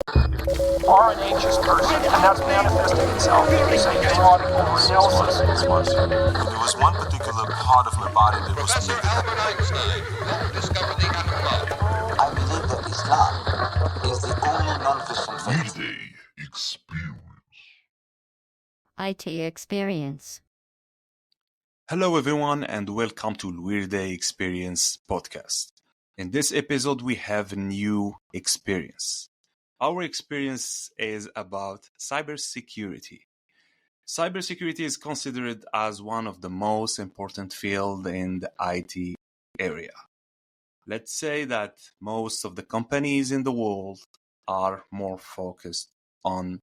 are an anxious person, and that's manifesting itself in, say, neurological analysis. There was one particular part of my body that was Professor needed. Albert Einstein helped discover the atom bomb. I believe that Islam is the only non-Christian faith. Lweirday Experience. IT Experience. Hello, everyone, and welcome to Lweirday Experience podcast. In this episode, we have a new experience. Our experience is about cybersecurity. Cybersecurity is considered as one of the most important fields in the IT area. Let's say that most of the companies in the world are more focused on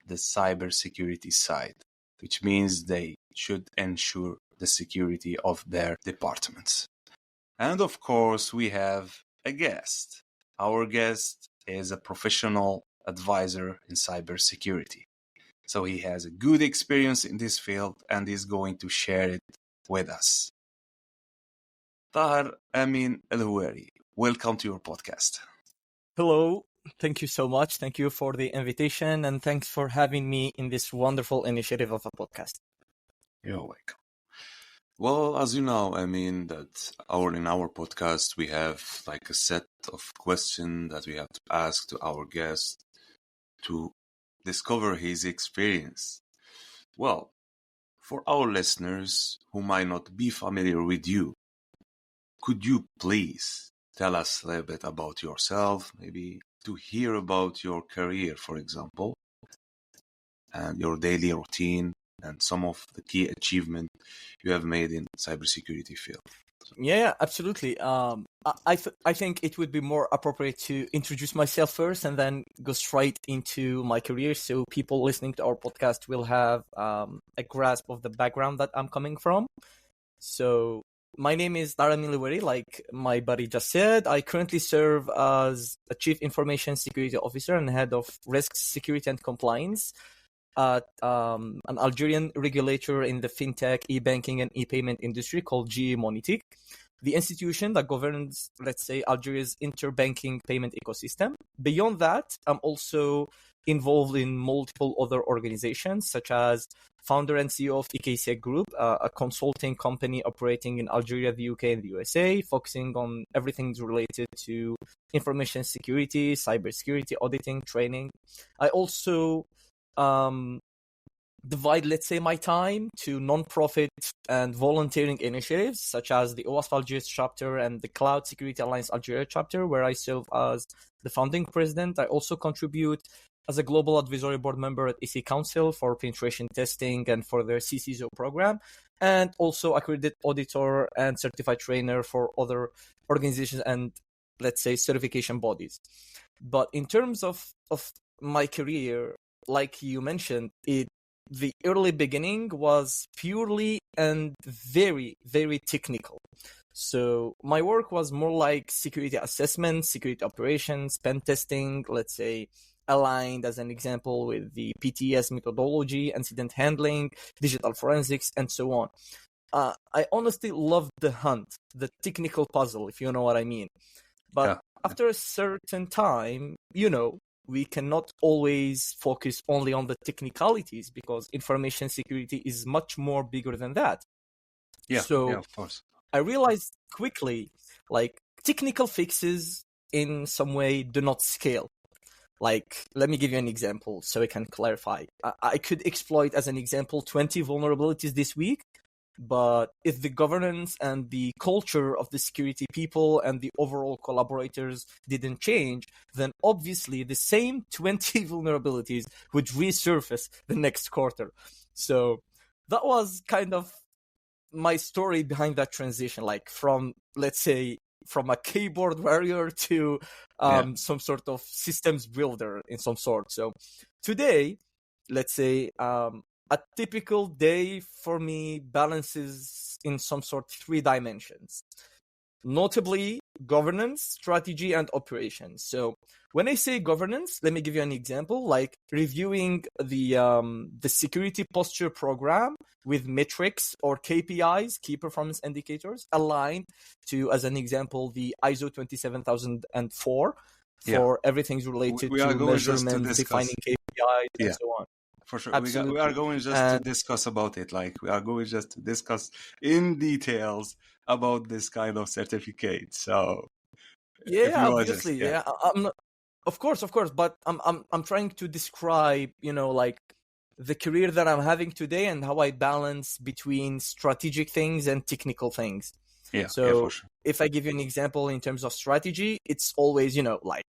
the cybersecurity side, which means they should ensure the security of their departments. And of course, we have a guest. Our guest is a professional advisor in cybersecurity. So he has a good experience in this field and is going to share it with us. Taher Amine Elhouari, welcome to your podcast. Hello, thank you so much. Thank you for the invitation and thanks for having me in this wonderful initiative of a podcast. You're welcome. Well, as you know, in our podcast, we have like a set of questions that we have to ask to our guest to discover his experience. Well, for our listeners who might not be familiar with you, could you please tell us a little bit about yourself, maybe to hear about your career, for example, and your daily routine, and some of the key achievements you have made in cybersecurity field. Yeah, absolutely. I think it would be more appropriate to introduce myself first and then go straight into my career, so people listening to our podcast will have a grasp of the background that I'm coming from. So my name is Taher Amine Elhouari, like my buddy just said. I currently serve as a Chief Information Security Officer and Head of Risk Security and Compliance at an Algerian regulator in the fintech, e-banking, and e-payment industry called GE Monitic, the institution that governs, let's say, Algeria's interbanking payment ecosystem. Beyond that, I'm also involved in multiple other organizations, such as founder and CEO of EXP3 Group, a consulting company operating in Algeria, the UK, and the USA, focusing on everything related to information security, cybersecurity, auditing, training. I also divide, let's say, my time to non-profit and volunteering initiatives such as the OWASP Algiers chapter and the Cloud Security Alliance Algeria chapter, where I serve as the founding president. I also contribute as a global advisory board member at EC Council for penetration testing and for their CCSO program, and also accredited auditor and certified trainer for other organizations and, let's say, certification bodies. But in terms of my career, like you mentioned, the early beginning was purely and very, very technical. So my work was more like security assessment, security operations, pen testing, let's say, aligned as an example with the PTS methodology, incident handling, digital forensics, and so on. I honestly loved the hunt, the technical puzzle, if you know what I mean. But after a certain time, we cannot always focus only on the technicalities because information security is much more bigger than that. So of course. I realized quickly, like, technical fixes in some way do not scale. Like, let me give you an example so I can clarify. I could exploit, as an example, 20 vulnerabilities this week, but if the governance and the culture of the security people and the overall collaborators didn't change, then obviously the same 20 vulnerabilities would resurface the next quarter. So that was kind of my story behind that transition, like from, let's say, from a keyboard warrior to some sort of systems builder in some sort. So today, let's say, a typical day for me balances in some sort 3 dimensions, notably governance, strategy, and operations. So when I say governance, let me give you an example, like reviewing the security posture program with metrics or KPIs, key performance indicators, aligned to, as an example, the ISO 27004 for everything related We are to going just to measurements, discuss. defining KPIs, and Yeah, so on. for sure. Absolutely. We are going just to discuss about it. Like we are going just to discuss in details about this kind of certificate. So if Yeah, you are just obviously. Yeah, I'm not, of course, but I'm trying to describe, like the career that I'm having today and how I balance between strategic things and technical things. yeah, So for sure. if I give you an example in terms of strategy, it's always, like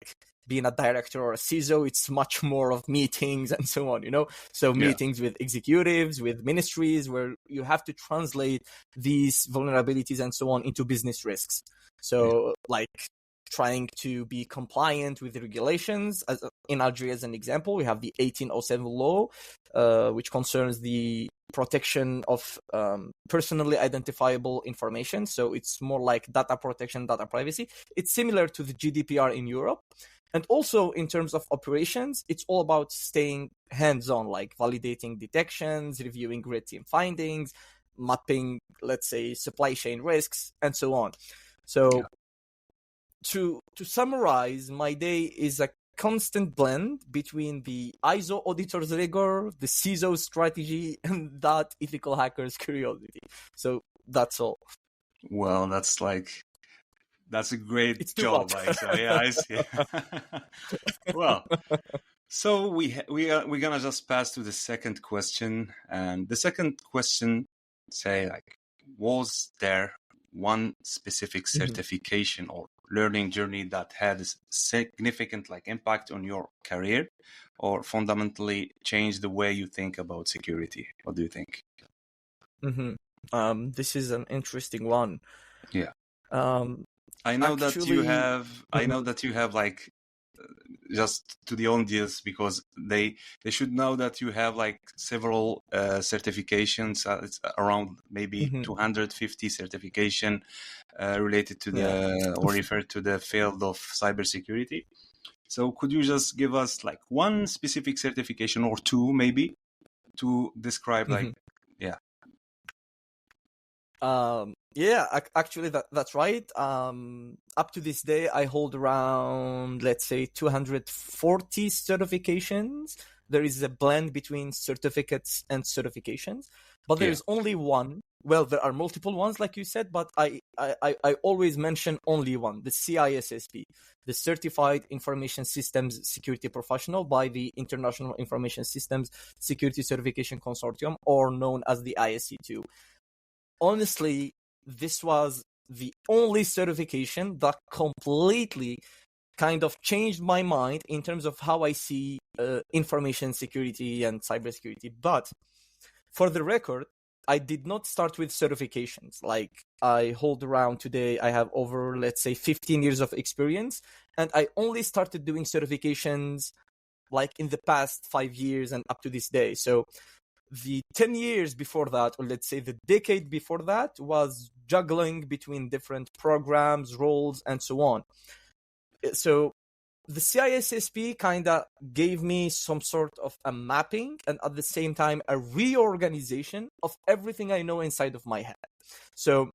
being a director or a CISO, it's much more of meetings and so on, So meetings with executives, with ministries, where you have to translate these vulnerabilities and so on into business risks. So like trying to be compliant with the regulations. As in Algeria, as an example, we have the 1807 law, which concerns the protection of personally identifiable information. So it's more like data protection, data privacy. It's similar to the GDPR in Europe. And also in terms of operations, it's all about staying hands-on, like validating detections, reviewing red team findings, mapping, let's say, supply chain risks, and so on. So to summarize, my day is a constant blend between the ISO auditor's rigor, the CISO strategy, and that ethical hacker's curiosity. So that's all. Well, that's a great It's too job. much. Like, so yeah, I see. Well, so we're gonna just pass to the second question, and the second question say like, was there one specific certification or learning journey that had a significant impact on your career, or fundamentally changed the way you think about security? What do you think? This is an interesting one. Yeah. I know that you have just to the audience, because they should know that you have several certifications. It's around maybe 250 certification related to the or referred to the field of cybersecurity. So could you just give us one specific certification or two maybe to describe Actually that's right. Up to this day, I hold around, let's say, 240 certifications. There is a blend between certificates and certifications, but there is only one. Well, there are multiple ones, like you said, but I always mention only one, the CISSP, the Certified Information Systems Security Professional by the International Information Systems Security Certification Consortium, or known as the ISC2. Honestly, this was the only certification that completely kind of changed my mind in terms of how I see information security and cybersecurity. But for the record, I did not start with certifications. Like, I hold around today, I have over, let's say, 15 years of experience, and I only started doing certifications in the past 5 years and up to this day. So the 10 years before that, or let's say the decade before that, was juggling between different programs, roles, and so on. So the CISSP kind of gave me some sort of a mapping and at the same time a reorganization of everything I know inside of my head. So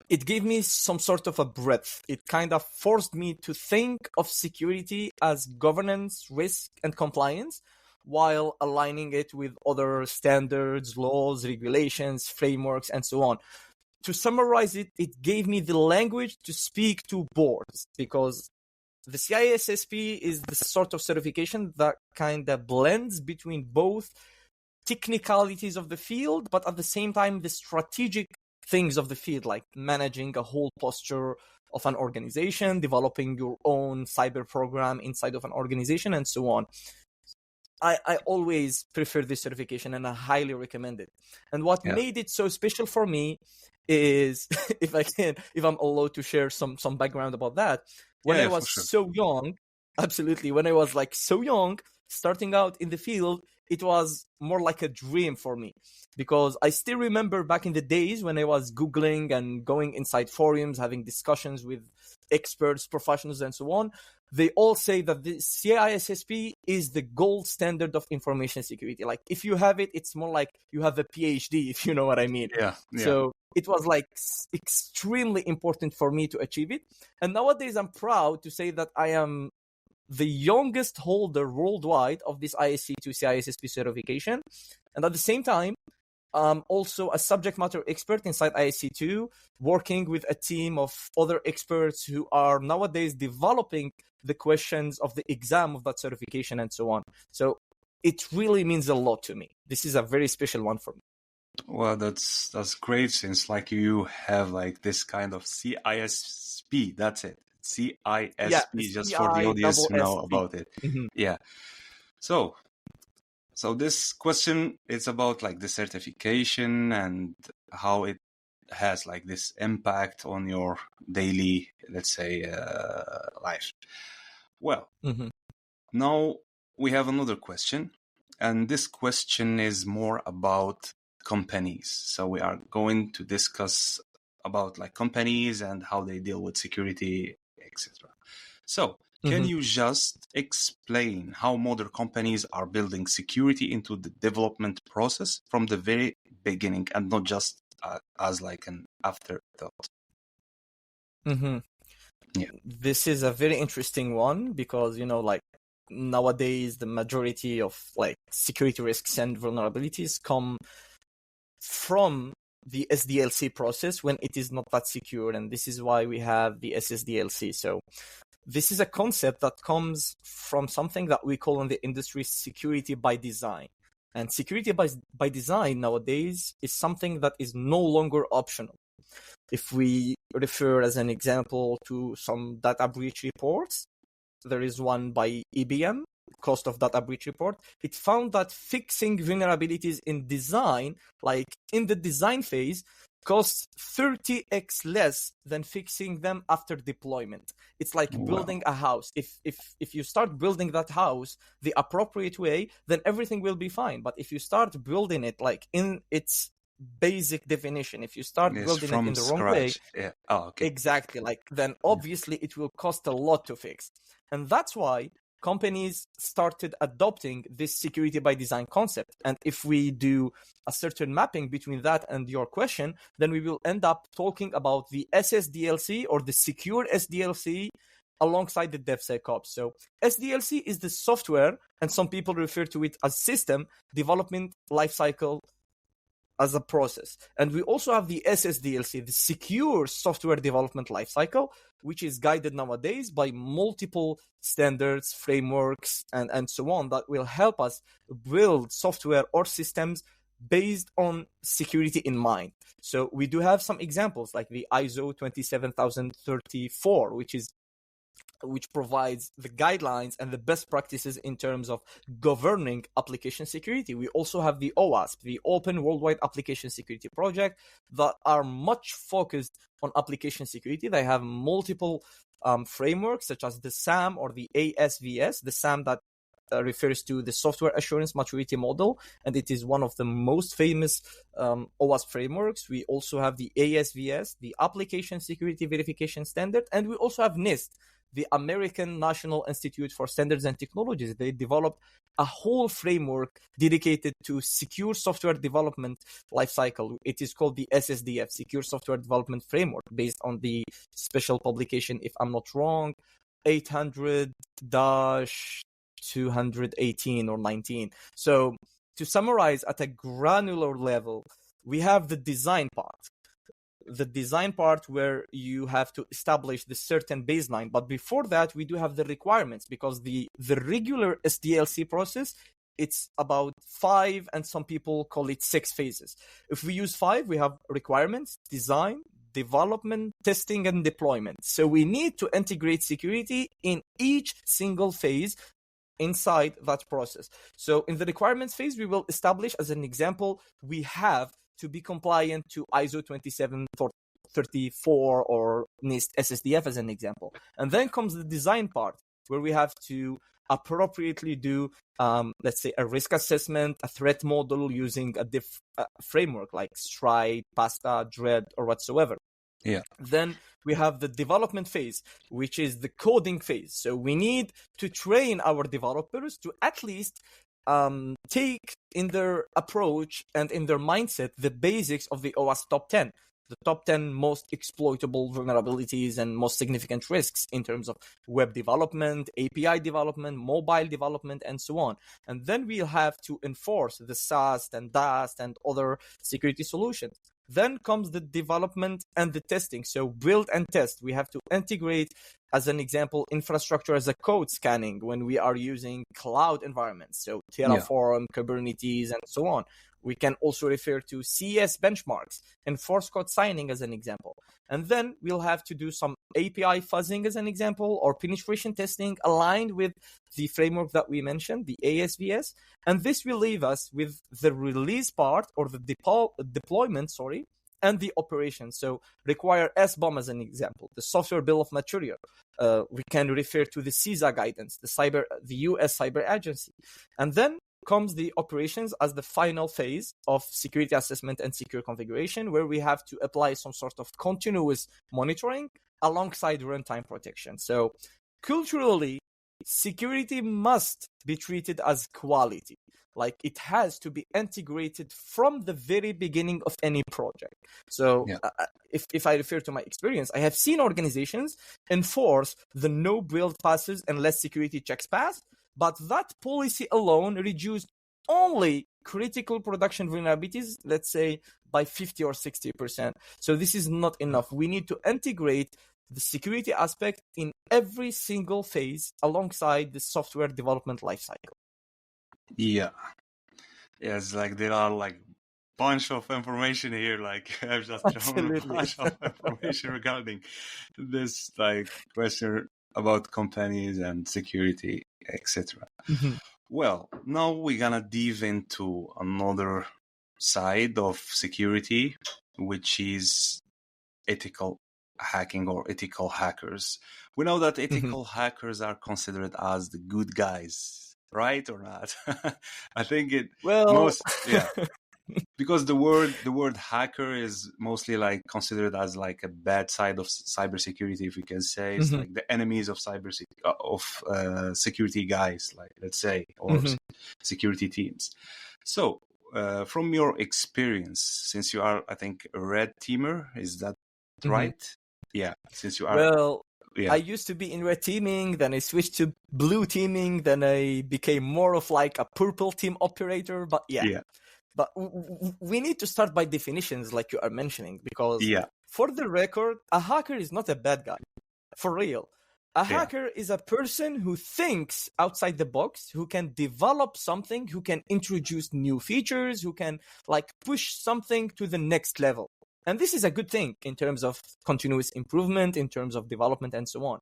it gave me some sort of a breadth. It kind of forced me to think of security as governance, risk, and compliance, while aligning it with other standards, laws, regulations, frameworks, and so on. To summarize it, it gave me the language to speak to boards, because the CISSP is the sort of certification that kind of blends between both technicalities of the field, but at the same time, the strategic things of the field, like managing a whole posture of an organization, developing your own cyber program inside of an organization, and so on. I always prefer this certification and I highly recommend it. And what made it so special for me is, if I'm allowed to share some background about that, when I was so young, absolutely, when I was so young, starting out in the field, it was more like a dream for me, because I still remember back in the days when I was Googling and going inside forums, having discussions with experts, professionals, and so on. They all say that the CISSP is the gold standard of information security. Like, if you have it, it's more like you have a PhD, if you know what I mean. So it was extremely important for me to achieve it. And nowadays I'm proud to say that I am the youngest holder worldwide of this ISC2 CISSP certification, and at the same time, also a subject matter expert inside ISC2, working with a team of other experts who are nowadays developing the questions of the exam of that certification and so on. So it really means a lot to me. This is a very special one for me. Well, that's great, since like you have like this kind of CISP. That's it. CISP, just for the audience to know about it. Mm-hmm. Yeah. So this question is about like the certification and how it has like this impact on your daily, let's say, life. Well, now we have another question, and this question is more about companies. So we are going to discuss about like companies and how they deal with security, etc. So can you just explain how modern companies are building security into the development process from the very beginning, and not just as like an afterthought? Yeah. This is a very interesting one because, like nowadays the majority of like security risks and vulnerabilities come from the SDLC process when it is not that secure, and this is why we have the SSDLC. So this is a concept that comes from something that we call in the industry security by design. And security by design nowadays is something that is no longer optional. If we refer as an example to some data breach reports, there is one by IBM, cost of data breach report. It found that fixing vulnerabilities in design, like in the design phase, costs 30x less than fixing them after deployment. It's like building a house. If you start building that house the appropriate way, then everything will be fine. But if you start building it like in its basic definition, if you start building it in the wrong way, exactly, like then obviously it will cost a lot to fix. And that's why companies started adopting this security by design concept. And if we do a certain mapping between that and your question, then we will end up talking about the SSDLC or the secure SDLC alongside the DevSecOps. So SDLC is the software, and some people refer to it as system development lifecycle as a process. And we also have the SSDLC, the secure software development lifecycle, which is guided nowadays by multiple standards, frameworks, and so on that will help us build software or systems based on security in mind. So we do have some examples like the ISO 27034, which provides the guidelines and the best practices in terms of governing application security. We also have the OWASP, the Open Worldwide Application Security Project, that are much focused on application security. They have multiple frameworks such as the SAM or the ASVS, the SAM that refers to the Software Assurance Maturity Model, and it is one of the most famous OWASP frameworks. We also have the ASVS, the Application Security Verification Standard, and we also have NIST, the American National Institute for Standards and Technologies. They developed a whole framework dedicated to secure software development lifecycle. It is called the SSDF, Secure Software Development Framework, based on the special publication, if I'm not wrong, 800-218 or 19. So to summarize at a granular level, we have the design part. The design part where you have to establish the certain baseline. But before that, we do have the requirements, because the regular SDLC process, it's about 5, and some people call it 6 phases. If we use 5, we have requirements, design, development, testing, and deployment. So we need to integrate security in each single phase inside that process. So in the requirements phase, we will establish, as an example, we have to be compliant to ISO 27034 or NIST SSDF as an example. And then comes the design part, where we have to appropriately do, let's say, a risk assessment, a threat model using a framework like Stride, PASTA, DREAD, or whatsoever. Yeah. Then we have the development phase, which is the coding phase. So we need to train our developers to at least take in their approach and in their mindset the basics of the OWASP Top 10. the top 10 most exploitable vulnerabilities and most significant risks in terms of web development, API development, mobile development, and so on. And then we'll have to enforce the SAST and DAST and other security solutions. Then comes the development and the testing. So build and test. We have to integrate, as an example, infrastructure as a code scanning when we are using cloud environments. So Terraform, Kubernetes, and so on. We can also refer to CS benchmarks and force code signing as an example. And then we'll have to do some API fuzzing as an example, or penetration testing aligned with the framework that we mentioned, the ASVS. And this will leave us with the release part, or the deployment, and the operation. So require SBOM as an example, the software bill of material. We can refer to the CISA guidance, the US Cyber Agency. And then comes the operations as the final phase of security assessment and secure configuration, where we have to apply some sort of continuous monitoring alongside runtime protection. So culturally, security must be treated as quality. Like, it has to be integrated from the very beginning of any project. So if I refer to my experience, I have seen organizations enforce the no build passes unless security checks pass, but that policy alone reduced only critical production vulnerabilities, let's say, by 50 or 60%. So this is not enough. We need to integrate the security aspect in every single phase alongside the software development lifecycle. Yeah. Yes, like there are like bunch of information here. Like I've just thrown a bunch of information regarding this like question about companies and security, etc. Well, now we're gonna dive into another side of security, which is ethical hacking or ethical hackers. We know that ethical hackers are considered as the good guys, right or not? I think because the word hacker is mostly like considered as like a bad side of cybersecurity, if we can say. It's like the enemies of security guys, like, let's say, or security teams. So from your experience, since you are, I think, a red teamer, is that right? Yeah, since you are I used to be in red teaming, then I switched to blue teaming, then I became more of like a purple team operator. But but we need to start by definitions, like you are mentioning, because for the record, a hacker is not a bad guy. For real. A hacker is a person who thinks outside the box, who can develop something, who can introduce new features, who can like push something to the next level. And this is a good thing in terms of continuous improvement, in terms of development, and so on.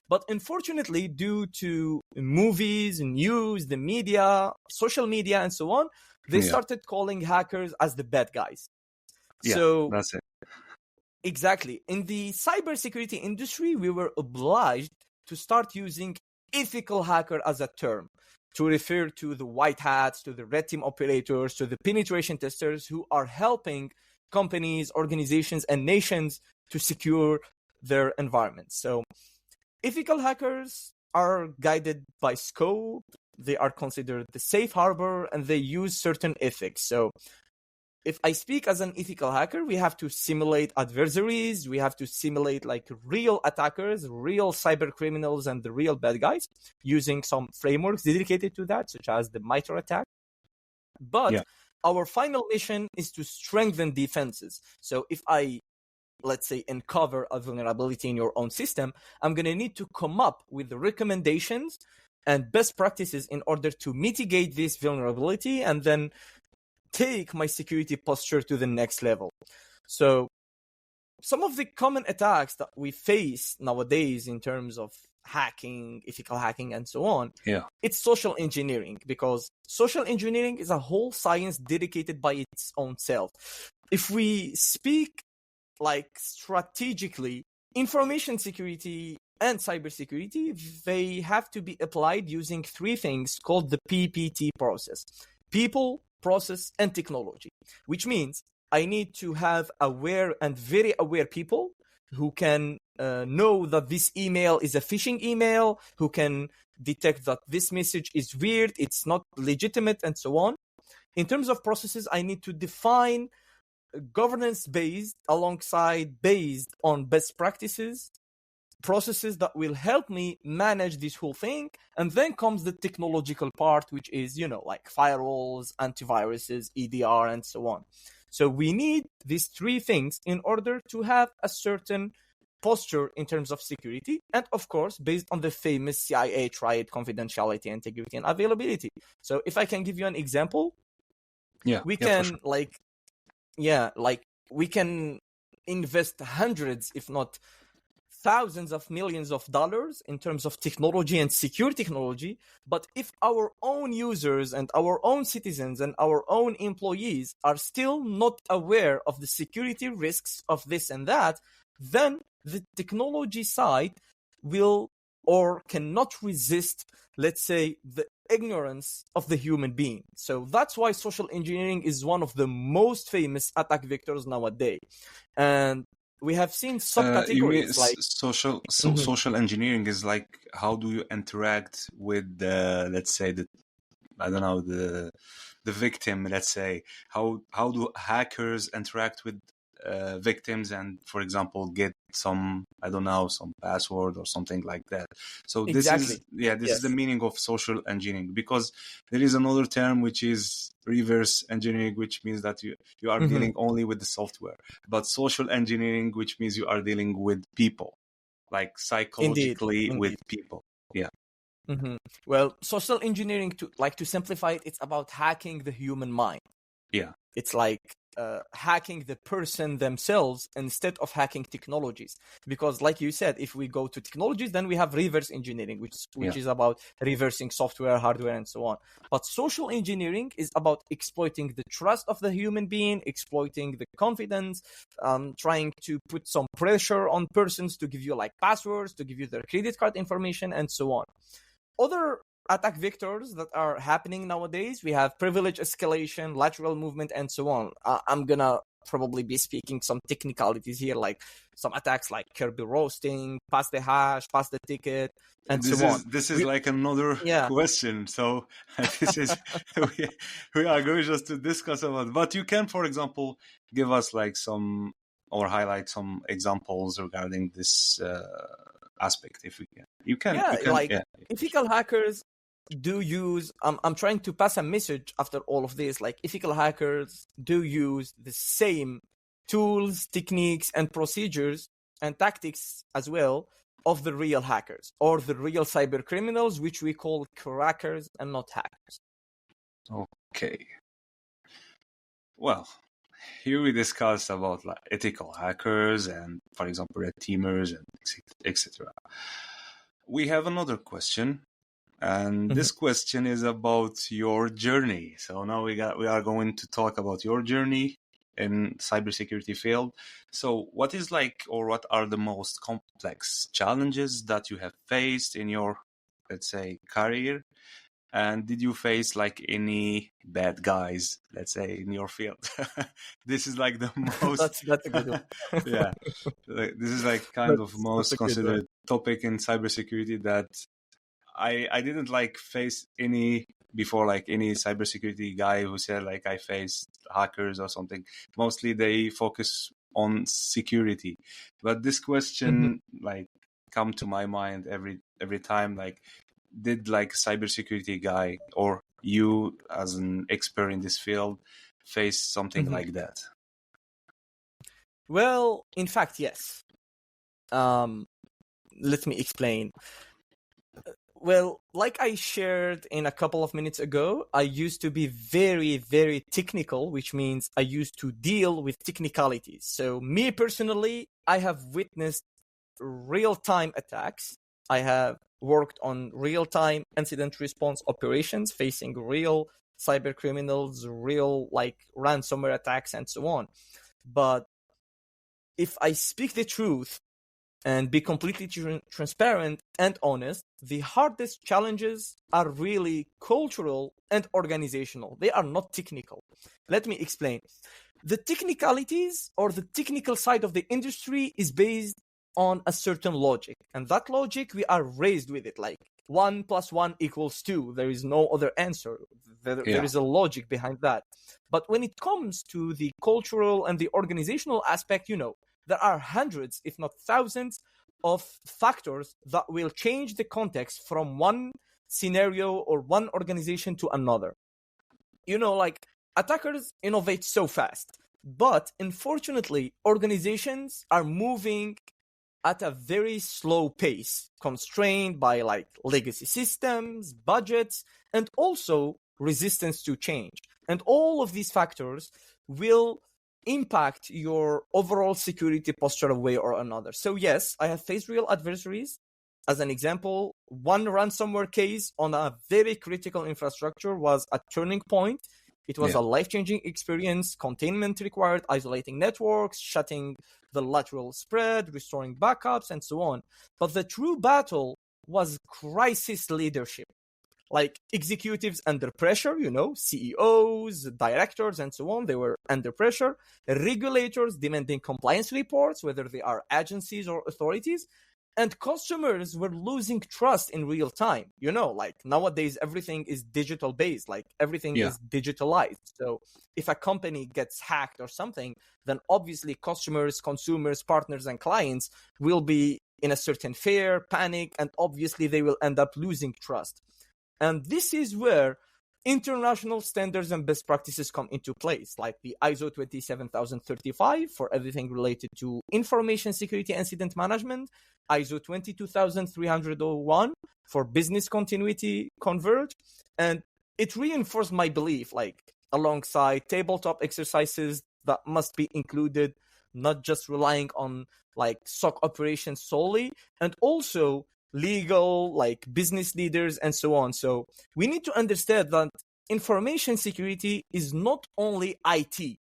But unfortunately, due to movies, news, the media, social media, and so on, they started calling hackers as the bad guys. So that's it. Exactly. In the cybersecurity industry, we were obliged to start using ethical hacker as a term to refer to the white hats, to the red team operators, to the penetration testers who are helping companies, organizations, and nations to secure their environments. So ethical hackers are guided by scope, they are considered the safe harbor, and they use certain ethics. So if I speak as an ethical hacker, we have to simulate adversaries, we have to simulate like real attackers, real cyber criminals, and the real bad guys using some frameworks dedicated to that, such as the MITRE attack. But our final mission is to strengthen defenses. So if I, let's say, uncover a vulnerability in your own system, I'm going to need to come up with the recommendations and best practices in order to mitigate this vulnerability and then take my security posture to the next level. So some of the common attacks that we face nowadays in terms of hacking, ethical hacking, and so on, it's social engineering, because social engineering is a whole science dedicated by its own self. If we speak like strategically, information security and cybersecurity, they have to be applied using three things called the PPT process: people, process, and technology, which means I need to have aware and very aware people who can know that this email is a phishing email, who can detect that this message is weird, it's not legitimate, and so on. In terms of processes, I need to define governance based alongside based on best practices, processes that will help me manage this whole thing. And then comes the technological part, which is, like firewalls, antiviruses, EDR, and so on. So we need these three things in order to have a certain posture in terms of security, and of course based on the famous CIA triad: confidentiality, integrity, and availability. So if I can give you an example, we can we can invest hundreds, if not thousands of millions of dollars in terms of technology and secure technology, but if our own users and our own citizens and our own employees are still not aware of the security risks of this and that, then the technology side will or cannot resist, let's say, the ignorance of the human being. So that's why social engineering is one of the most famous attack vectors nowadays. And we have seen subcategories like social engineering is like, how do you interact with the, let's say, the victim, let's say, how do hackers interact with victims and, for example, get some password or something like that. So this is the meaning of social engineering, because there is another term which is reverse engineering, which means that you are dealing only with the software, but social engineering, which means you are dealing with people, like psychologically with people. Well, social engineering, to simplify it, it's about hacking the human mind. It's like hacking the person themselves instead of hacking technologies, because like you said, if we go to technologies, then we have reverse engineering, which is about reversing software, hardware, and so on. But social engineering is about exploiting the trust of the human being, exploiting the confidence, trying to put some pressure on persons to give you like passwords, to give you their credit card information, and so on. Other attack vectors that are happening nowadays, we have privilege escalation, lateral movement, and so on. I'm gonna probably be speaking some technicalities here, like some attacks like Kirby roasting, pass the hash, pass the ticket, and so on. This is like another question. So this is we are going just to discuss about. But you can, for example, give us like some or highlight some examples regarding this aspect, if we can. You can. Ethical hackers do use, I'm trying to pass a message after all of this, like ethical hackers do use the same tools, techniques, and procedures and tactics as well of the real hackers or the real cyber criminals, which we call crackers and not hackers. Okay. Well, here we discussed about like ethical hackers and, for example, red teamers and etc. We have another question. And this question is about your journey. So now we are going to talk about your journey in cybersecurity field. So what is like, or what are the most complex challenges that you have faced in your, let's say, career? And did you face like any bad guys, let's say, in your field? This is like the most. That's a good one. This is like kind of most considered topic in cybersecurity that I didn't like face any before, like any cybersecurity guy who said like I faced hackers or something. Mostly they focus on security, but this question like come to my mind every time. Like, did like cybersecurity guy or you as an expert in this field face something like that? Well, in fact, yes. Let me explain. Well, like I shared in a couple of minutes ago, I used to be very, very technical, which means I used to deal with technicalities. So me personally, I have witnessed real-time attacks. I have worked on real-time incident response operations facing real cyber criminals, real like ransomware attacks, and so on. But if I speak the truth and be completely transparent and honest, the hardest challenges are really cultural and organizational. They are not technical. Let me explain. The technicalities or the technical side of the industry is based on a certain logic. And that logic, we are raised with it. Like 1 + 1 = 2. There is no other answer. There is a logic behind that. But when it comes to the cultural and the organizational aspect, there are hundreds, if not thousands, of factors that will change the context from one scenario or one organization to another. Like attackers innovate so fast, but unfortunately, organizations are moving at a very slow pace, constrained by like legacy systems, budgets, and also resistance to change. And all of these factors will impact your overall security posture a way or another. So yes, I have faced real adversaries. As an example, one ransomware case on a very critical infrastructure was a turning point. It was a life-changing experience. Containment required, isolating networks, shutting the lateral spread, restoring backups, and so on. But the true battle was crisis leadership. Like executives under pressure, CEOs, directors, and so on, they were under pressure. Regulators demanding compliance reports, whether they are agencies or authorities. And customers were losing trust in real time. Like nowadays, everything is digital based, like everything is digitalized. So if a company gets hacked or something, then obviously customers, consumers, partners, and clients will be in a certain fear, panic, and obviously they will end up losing trust. And this is where international standards and best practices come into place, like the ISO 27035 for everything related to information security incident management, ISO 22301 for business continuity converge. And it reinforced my belief, like alongside tabletop exercises that must be included, not just relying on like SOC operations solely, and also legal, like business leaders and so on. So we need to understand that information security is not only IT.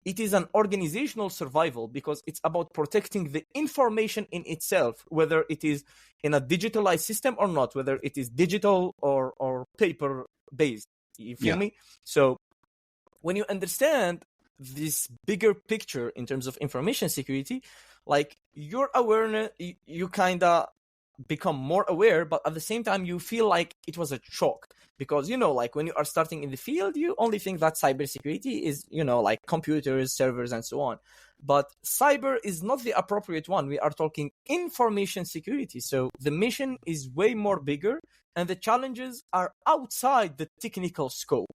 It is an organizational survival because it's about protecting the information in itself, whether it is in a digitalized system or not, whether it is digital or paper-based. You feel me? So when you understand this bigger picture in terms of information security, like your awareness, you kind of become more aware, but at the same time you feel like it was a shock because like when you are starting in the field, you only think that cybersecurity is like computers, servers, and so on. But cyber is not the appropriate one. We are talking information security, so the mission is way more bigger and the challenges are outside the technical scope.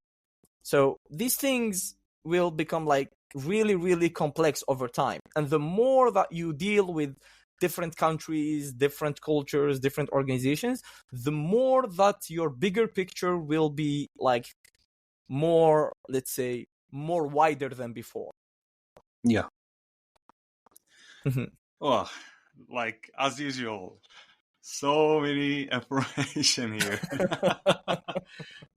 So these things will become like really, really complex over time, and the more that you deal with different countries, different cultures, different organizations, the more that your bigger picture will be like more, let's say, more wider than before. Yeah. Oh, like as usual, so many information here.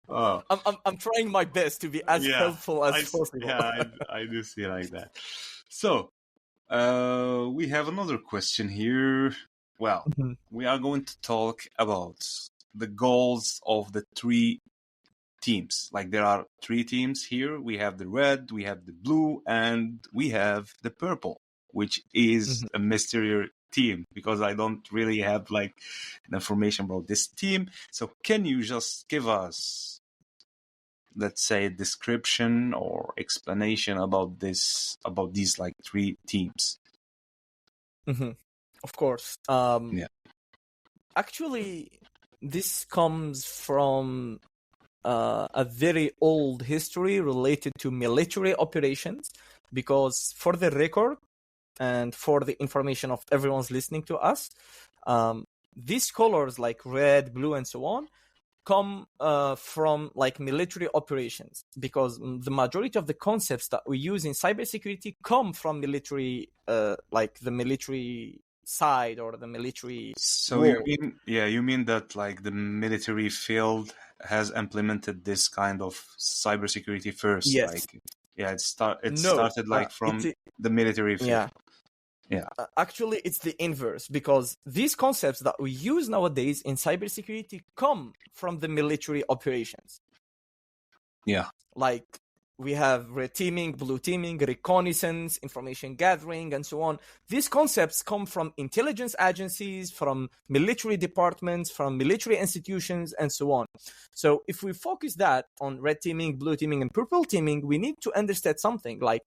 Oh. I'm trying my best to be as helpful as possible. Yeah, I do see like that. So, we have another question here. Well, we are going to talk about the goals of the three teams. Like there are three teams here. We have the red, we have the blue, and we have the purple, which is a mystery team because I don't really have like information about this team. So can you just give us, let's say, a description or explanation about these like three teams? Of course. Actually, this comes from a very old history related to military operations, because for the record and for the information of everyone's listening to us, these colors like red, blue, and so on come from like military operations, because the majority of the concepts that we use in cybersecurity come from military, like the military side or the military. So you mean that like the military field has implemented this kind of cybersecurity first? Yes. Like, it started like from the military field. Yeah. Actually, it's the inverse, because these concepts that we use nowadays in cybersecurity come from the military operations. Yeah. Like we have red teaming, blue teaming, reconnaissance, information gathering, and so on. These concepts come from intelligence agencies, from military departments, from military institutions, and so on. So if we focus that on red teaming, blue teaming, and purple teaming, we need to understand something. Like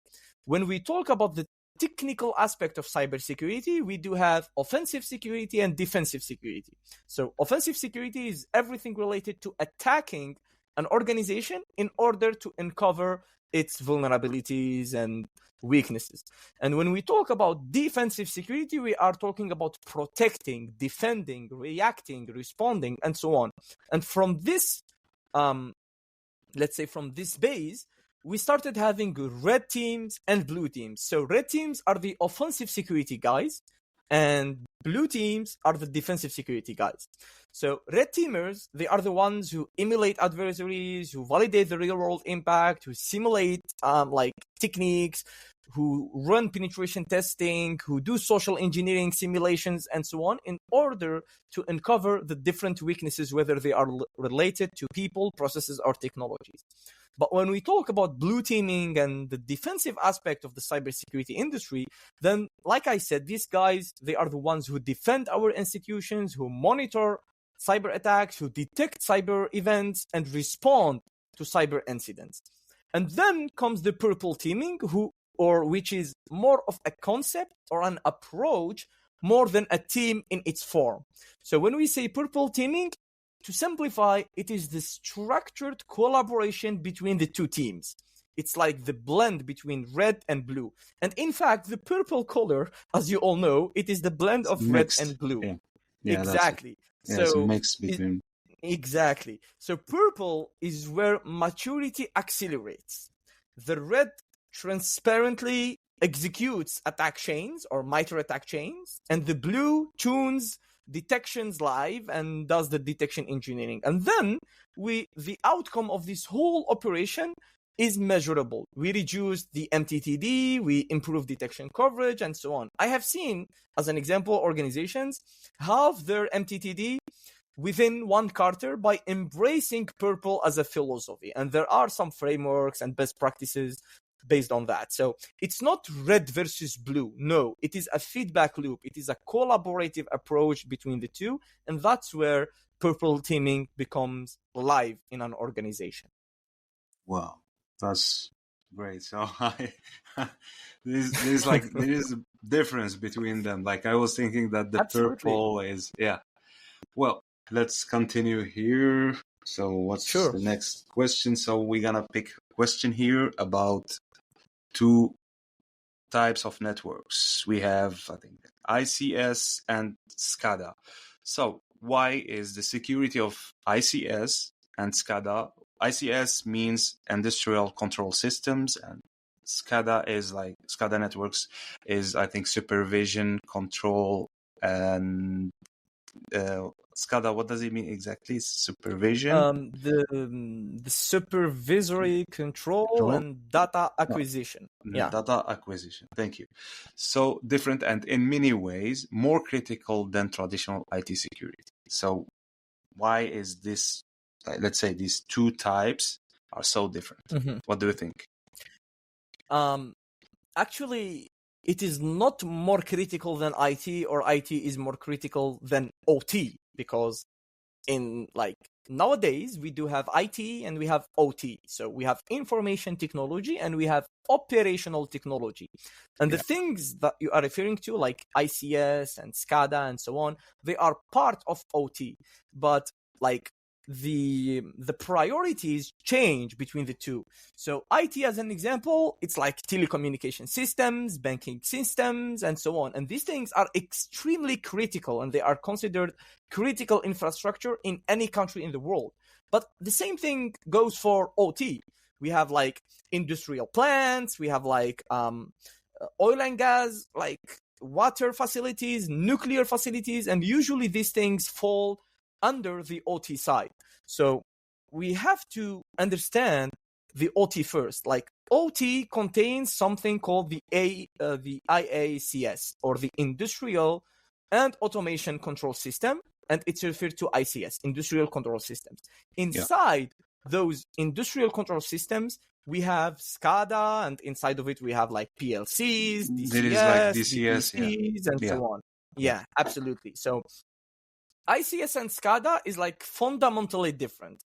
when we talk about the technical aspect of cybersecurity, we do have offensive security and defensive security. So offensive security is everything related to attacking an organization in order to uncover its vulnerabilities and weaknesses. And when we talk about defensive security, we are talking about protecting, defending, reacting, responding, and so on. And from this, let's say from this base, we started having red teams and blue teams. So red teams are the offensive security guys, and blue teams are the defensive security guys. So red teamers, they are the ones who emulate adversaries, who validate the real world impact, who simulate like techniques, who run penetration testing, who do social engineering simulations, and so on, in order to uncover the different weaknesses, whether they are related to people, processes, or technologies. But when we talk about blue teaming and the defensive aspect of the cybersecurity industry, then, like I said, these guys, they are the ones who defend our institutions, who monitor cyber attacks, who detect cyber events, and respond to cyber incidents. And then comes the purple teaming, which is more of a concept or an approach more than a team in its form. So when we say purple teaming, to simplify, it is the structured collaboration between the two teams. It's like the blend between red and blue. And in fact, the purple color, as you all know, it is the blend of Mixed. red and blue. Yeah, Exactly. so it's a mix between. Exactly. So purple is where maturity accelerates. The red transparently executes attack chains or miter attack chains, and the blue tunes detections live and does the detection engineering. And then the outcome of this whole operation is measurable. We reduce the MTTD, we improve detection coverage, and so on. I have seen, as an example, organizations halve their MTTD within one quarter by embracing purple as a philosophy. And there are some frameworks and best practices based on that. So it's not red versus blue. No, it is a feedback loop. It is a collaborative approach between the two. And that's where purple teaming becomes live in an organization. Wow, that's great. So there's like there is a difference between them. Like I was thinking that the Absolutely. purple is Well, let's continue here. So what's Sure. the next question? So we're gonna pick a question here about two types of networks. We have, I think, ICS and SCADA. So why is the security of ICS and SCADA? ICS means industrial control systems, and SCADA is like SCADA networks is, I think, supervision, control, and SCADA. What does it mean exactly? Supervision. The supervisory control and data acquisition. Yeah. Data acquisition. Thank you. So different and in many ways more critical than traditional IT security. So why is this? Let's say these two types are so different. Mhm. What do you think? Actually, it is not more critical than IT, or IT is more critical than OT, because in nowadays we do have IT and we have OT. So we have information technology and we have operational technology. And the things that you are referring to, like ICS and SCADA and so on, they are part of OT. But the priorities change between the two. So IT, as an example, it's like telecommunication systems, banking systems, and so on. And these things are extremely critical, and they are considered critical infrastructure in any country in the world. But the same thing goes for OT. We have industrial plants, we have oil and gas, water facilities, nuclear facilities, and usually these things fall under the OT side. So we have to understand the OT first. OT contains something called the IACS, or the Industrial and Automation Control System, and it's referred to ICS, Industrial Control Systems. Inside those industrial control systems, we have SCADA, and inside of it we have like PLCs, DCS, There is like DCS, DPCs, and so on. Yeah, absolutely. So ICS and SCADA is like fundamentally different.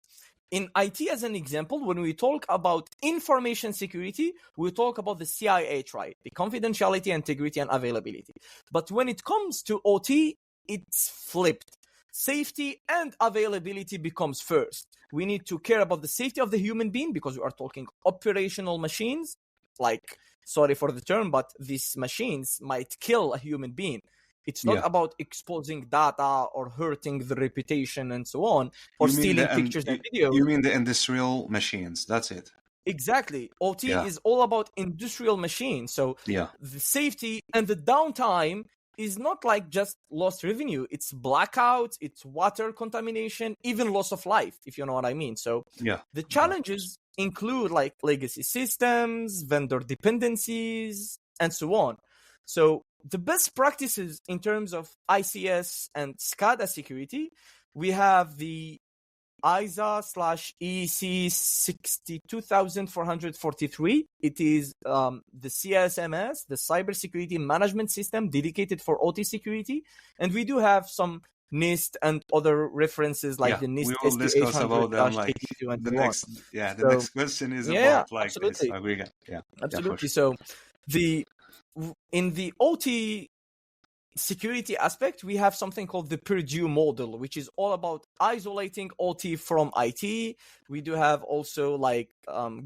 In IT, as an example, when we talk about information security, we talk about the CIH, right? The confidentiality, integrity, and availability. But when it comes to OT, it's flipped. Safety and availability becomes first. We need to care about the safety of the human being because we are talking operational machines. Like, sorry for the term, but these machines might kill a human being. It's not about exposing data or hurting the reputation and so on, or stealing pictures and videos. You mean the industrial machines? That's it. Exactly. OT is all about industrial machines. So the safety and the downtime is not like just lost revenue. It's blackouts, it's water contamination, even loss of life, if you know what I mean. So the challenges include like legacy systems, vendor dependencies, and so on. So the best practices in terms of ICS and SCADA security, we have the ISA/EC 62443. It is the CSMS, the Cybersecurity Management System dedicated for OT security. And we do have some NIST and other references like the NIST we will discuss about them like the next next question is about like absolutely. this. Absolutely. So in the OT security aspect, we have something called the Purdue model, which is all about isolating OT from IT. We do have also like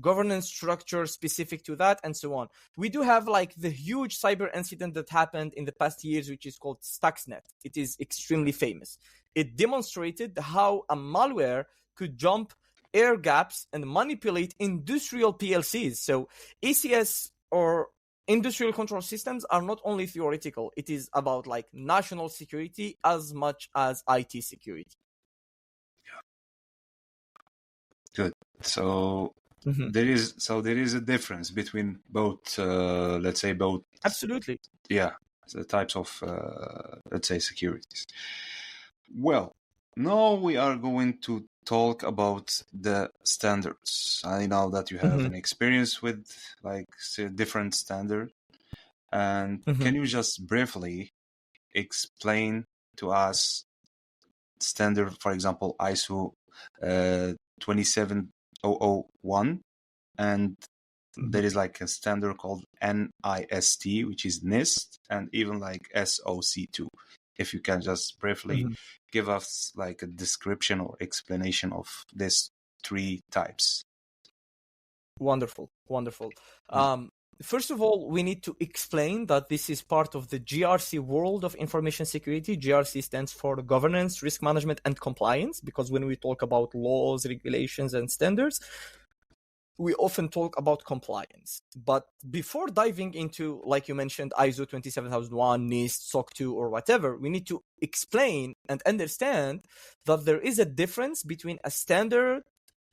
governance structure specific to that and so on. We do have like the huge cyber incident that happened in the past years, which is called Stuxnet. It is extremely famous. It demonstrated how a malware could jump air gaps and manipulate industrial PLCs. So ACS or industrial control systems are not only theoretical, it is about like national security as much as IT security. Good. So there is a difference between both let's say both absolutely the types of let's say securities. Well, now we are going to talk about the standards. I know that you have an experience with like different standards, and can you just briefly explain to us standard, for example, ISO 27001, and there is like a standard called NIST, which is NIST, and even like SOC2. If you can just briefly give us like a description or explanation of these three types. Wonderful. First of all, we need to explain that this is part of the GRC world of information security. GRC stands for governance, risk management, and compliance, because when we talk about laws, regulations, and standards, we often talk about compliance. But before diving into, like you mentioned, ISO 27001, NIST, SOC 2, or whatever, we need to explain and understand that there is a difference between a standard,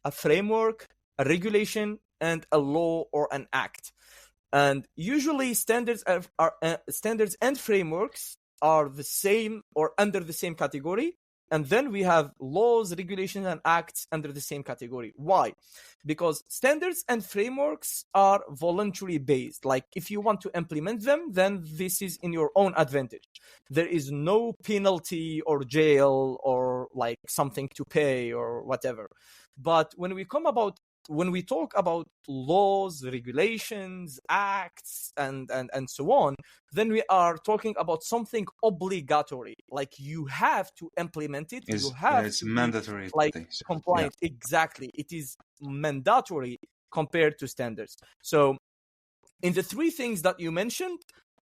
a framework, a regulation, and a law or an act. And usually standards and frameworks are the same or under the same category. And then we have laws, regulations, and acts under the same category. Why? Because standards and frameworks are voluntary based. Like if you want to implement them, then this is in your own advantage. There is no penalty or jail or like something to pay or whatever. But when we talk about laws, regulations, acts, and so on, then we are talking about something obligatory. Like you have to implement it. It's mandatory. Like compliant. Yeah. Exactly. It is mandatory compared to standards. So in the three things that you mentioned,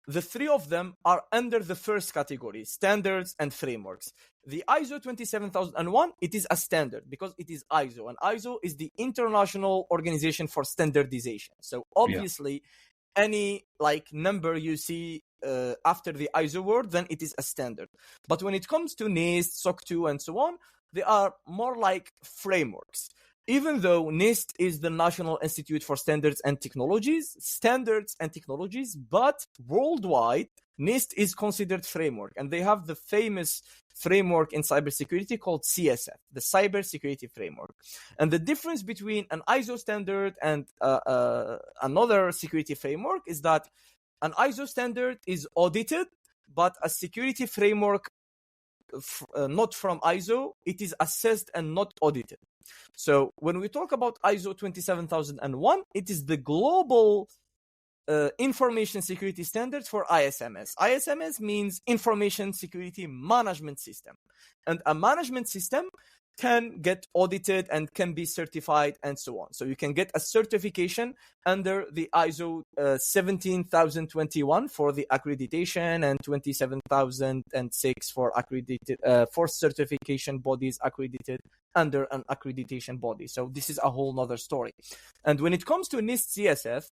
the three of them are under the first category, standards and frameworks. The ISO 27001, it is a standard because it is ISO, and ISO is the International Organization for Standardization. So obviously, any like number you see after the ISO word, then it is a standard. But when it comes to NIST, SOC 2, and so on, they are more like frameworks. Even though NIST is the National Institute for Standards and Technologies, but worldwide, NIST is considered framework. And they have the famous framework in cybersecurity called CSF, the Cybersecurity Framework. And the difference between an ISO standard and another security framework is that an ISO standard is audited, but a security framework, not from ISO, it is assessed and not audited. So when we talk about ISO 27001, it is the global information security standard for ISMS. ISMS means Information Security Management System. And a management system can get audited and can be certified and so on. So you can get a certification under the ISO 17021 for the accreditation and 27006 for accredited for certification bodies accredited under an accreditation body. So this is a whole nother story. And when it comes to NIST CSF,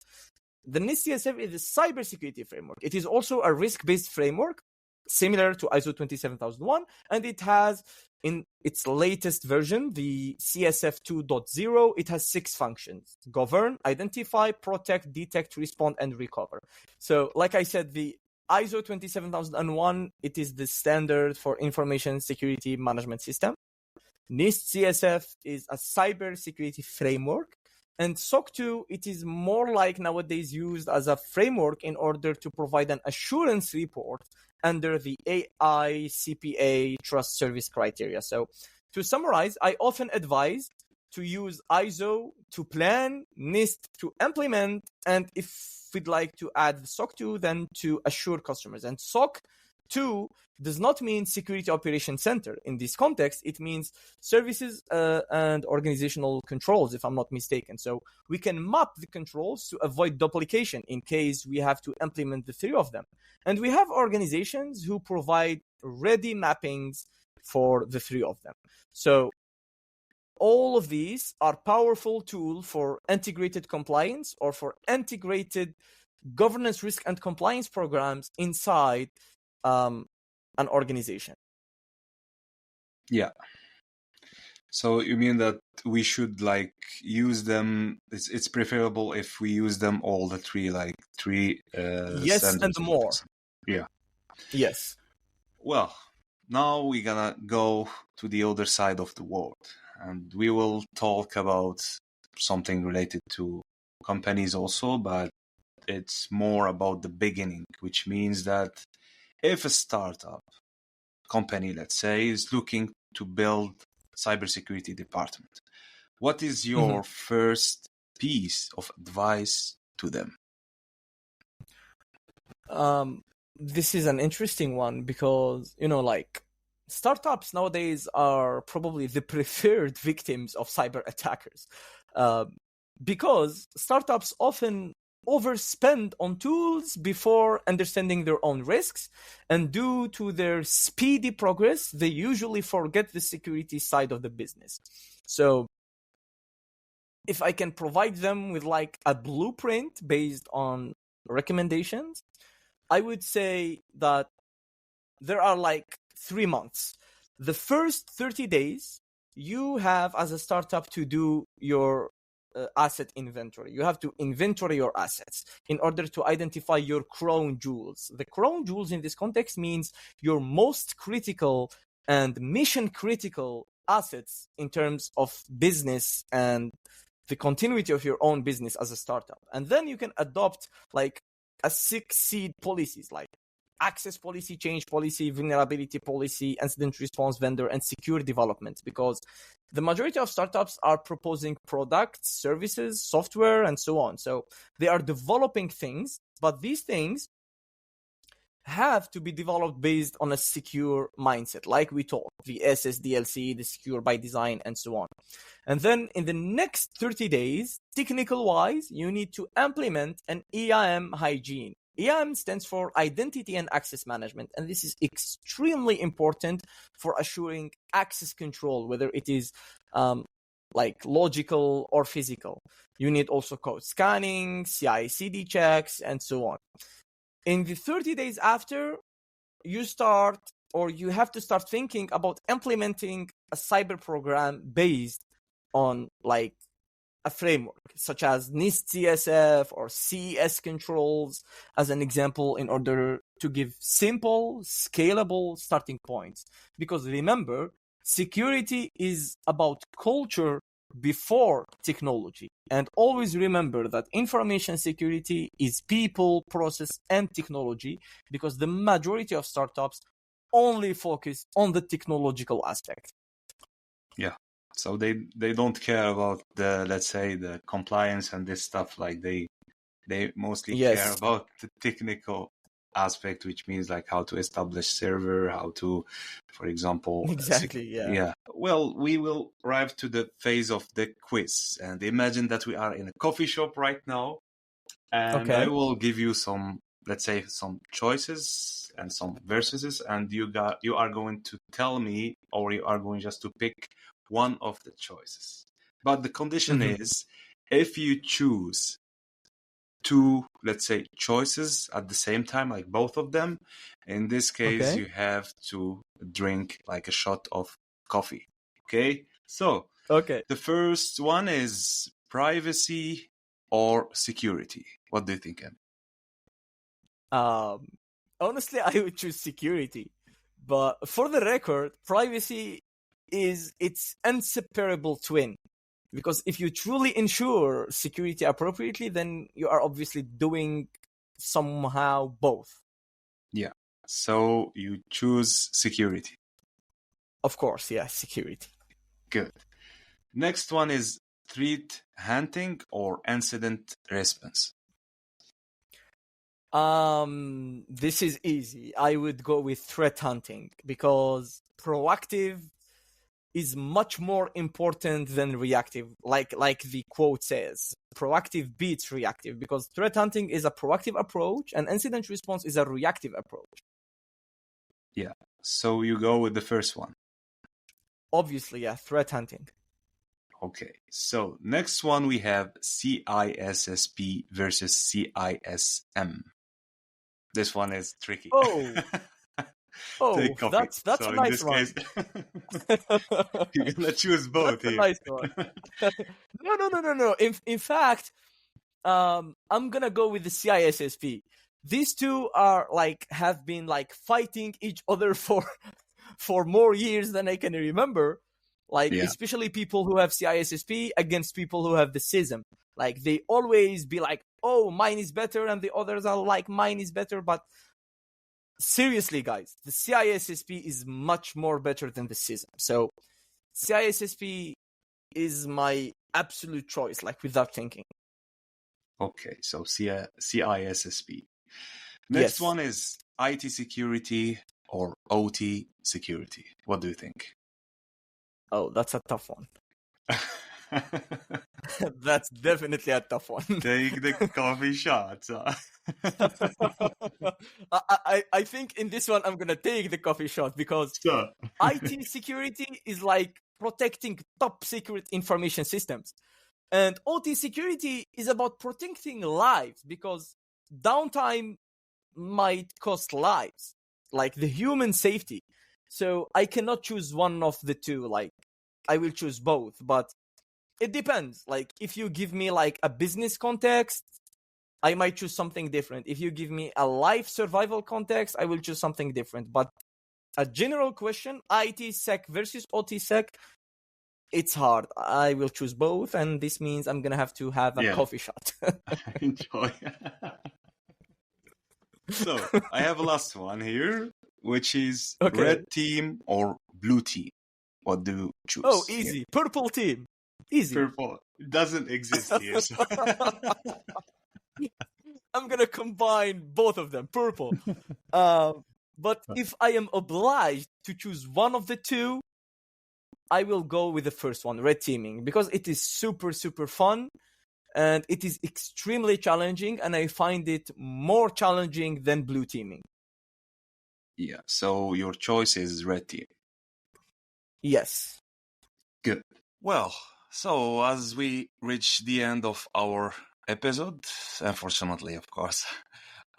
the NIST CSF is a cybersecurity framework. It is also a risk-based framework similar to ISO 27001, and it has in its latest version, the CSF 2.0, it has 6 functions: govern, identify, protect, detect, respond, and recover. So like I said, the ISO 27001, it is the standard for information security management system. NIST CSF is a cybersecurity framework. And SOC 2, it is more like nowadays used as a framework in order to provide an assurance report under the AICPA trust service criteria. So to summarize, I often advise to use ISO to plan, NIST to implement, and if we'd like to add SOC 2, then to assure customers. And SOC 2 does not mean Security Operations Center. In this context, it means services and organizational controls, if I'm not mistaken. So we can map the controls to avoid duplication in case we have to implement the 3 of them. And we have organizations who provide ready mappings for the 3 of them. So all of these are powerful tools for integrated compliance or for integrated governance, risk, and compliance programs inside an organization. Yeah. So you mean that we should like use them? It's preferable if we use them all the 3, like 3. Yes, and more. Yeah. Yes. Well, now we're gonna go to the other side of the world, and we will talk about something related to companies also, but it's more about the beginning, which means that if a startup company, let's say, is looking to build cybersecurity department, what is your first piece of advice to them? This is an interesting one because, like startups nowadays are probably the preferred victims of cyber attackers because startups often overspend on tools before understanding their own risks, and due to their speedy progress, they usually forget the security side of the business. So if I can provide them with like a blueprint based on recommendations, I would say that there are like 3 months. The first 30 days, you have as a startup to do your asset inventory. You have to inventory your assets in order to identify your crown jewels. The crown jewels in this context means your most critical and mission critical assets in terms of business and the continuity of your own business as a startup. And then you can adopt like a 6 seed policies like access policy, change policy, vulnerability policy, incident response vendor, and secure development, because the majority of startups are proposing products, services, software, and so on. So they are developing things, but these things have to be developed based on a secure mindset, like we talked, the SSDLC, the secure by design, and so on. And then in the next 30 days, technical wise, you need to implement an EIM hygiene. EIM stands for Identity and Access Management, and this is extremely important for assuring access control, whether it is like logical or physical. You need also code scanning, CI/CD checks, and so on. In the 30 days after, you have to start thinking about implementing a cyber program based on like a framework such as NIST CSF or CES controls as an example in order to give simple, scalable starting points. Because remember, security is about culture before technology. And always remember that information security is people, process, and technology, because the majority of startups only focus on the technological aspect. Yeah. So they don't care about the, let's say, the compliance and this stuff. Like they mostly care Yes. about the technical aspect, which means like how to establish server, how to, for example, Exactly, yeah. Well, we will arrive to the phase of the quiz, and imagine that we are in a coffee shop right now, and I Okay. will give you some, let's say, some choices and some verses, and you are going to tell me, or you are going just to pick one of the choices. But the condition Mhm. is, if you choose two, let's say, choices at the same time, like both of them, in this case, Okay. you have to drink like a shot of coffee. Okay? So, Okay. the first one is privacy or security. What do you think, Em? Um, Honestly, I would choose security. But for the record, privacy is its inseparable twin. Because if you truly ensure security appropriately, then you are obviously doing somehow both. Yeah. So you choose security. Of course, yeah, security. Good. Next one is threat hunting or incident response. This is easy. I would go with threat hunting because proactive is much more important than reactive. Like the quote says, proactive beats reactive, because threat hunting is a proactive approach and incident response is a reactive approach. Yeah. So you go with the first one. Obviously, yeah, threat hunting. Okay. So next one we have CISSP versus CISM. This one is tricky. Oh, Take coffee. that's So a in nice this one. case, you're gonna choose both That's a here. nice one. No. In fact, I'm gonna go with the CISSP. These two are have been fighting each other for more years than I can remember. Yeah. Especially people who have CISSP against people who have the CISM. They always be like, oh, mine is better, and the others are like, mine is better. But seriously, guys, the CISSP is much more better than the CISM. So CISSP is my absolute choice, without thinking. Okay. So CISSP. Next Yes. one is IT security or OT security. What do you think? Oh, that's a tough one. That's definitely a tough one. Take the coffee shot. I think in this one I'm gonna take the coffee shot because So. IT security is like protecting top secret information systems, and OT security is about protecting lives because downtime might cost lives, like the human safety. So I cannot choose one of the two. I will choose both, but it depends. If you give me a business context, I might choose something different. If you give me a life survival context, I will choose something different. But a general question, IT sec versus OT sec, it's hard. I will choose both, and this means I'm gonna have to have a coffee shot. Enjoy. So I have a last one here, which is Okay. red team or blue team. What do you choose? Oh, easy. Purple team. Easy. Purple doesn't exist here. So. I'm gonna combine both of them. Purple. But if I am obliged to choose one of the two, I will go with the first one, red teaming, because it is super, super fun and it is extremely challenging, and I find it more challenging than blue teaming. Yeah, so your choice is red team. Yes. Good. Well, so as we reach the end of our episode, unfortunately, of course,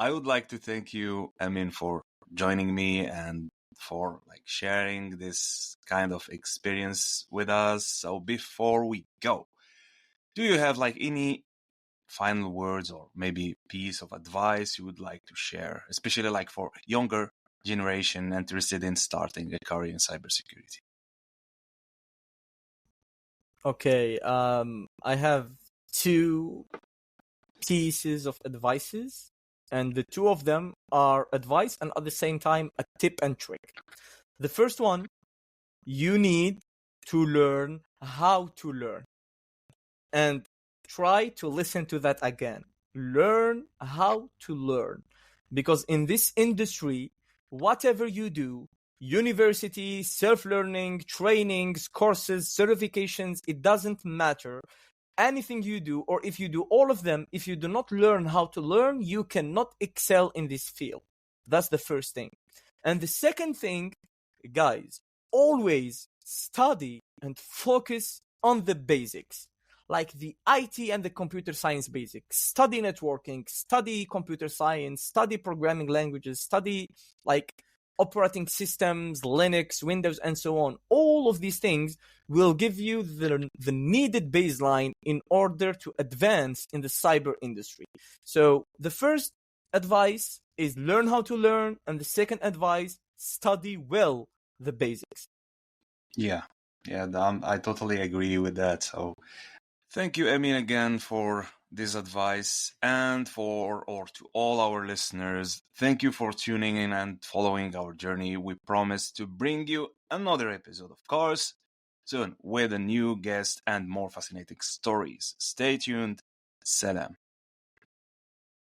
I would like to thank you, Amin, for joining me and for sharing this kind of experience with us. So before we go, Do you have like any final words or maybe piece of advice you would like to share, especially like for younger generation interested in starting a career in cybersecurity? Okay, I have two pieces of advices, and the two of them are advice and at the same time a tip and trick. The first one, you need to learn how to learn, and try to listen to that again. Learn how to learn, because in this industry, whatever you do, university, self-learning, trainings, courses, certifications, it doesn't matter. Anything you do, or if you do all of them, if you do not learn how to learn, you cannot excel in this field. That's the first thing. And the second thing, guys, always study and focus on the basics, like the IT and the computer science basics. Study networking, study computer science, study programming languages, study like operating systems, Linux, Windows, and so on. All of these things will give you the needed baseline in order to advance in the cyber industry. So the first advice is learn how to learn, and the second advice, study well the basics. Yeah, I totally agree with that. So thank you, Emin, again for this advice, and to all our listeners, thank you for tuning in and following our journey. We promise to bring you another episode, of course, soon with a new guest and more fascinating stories. Stay tuned. Salam.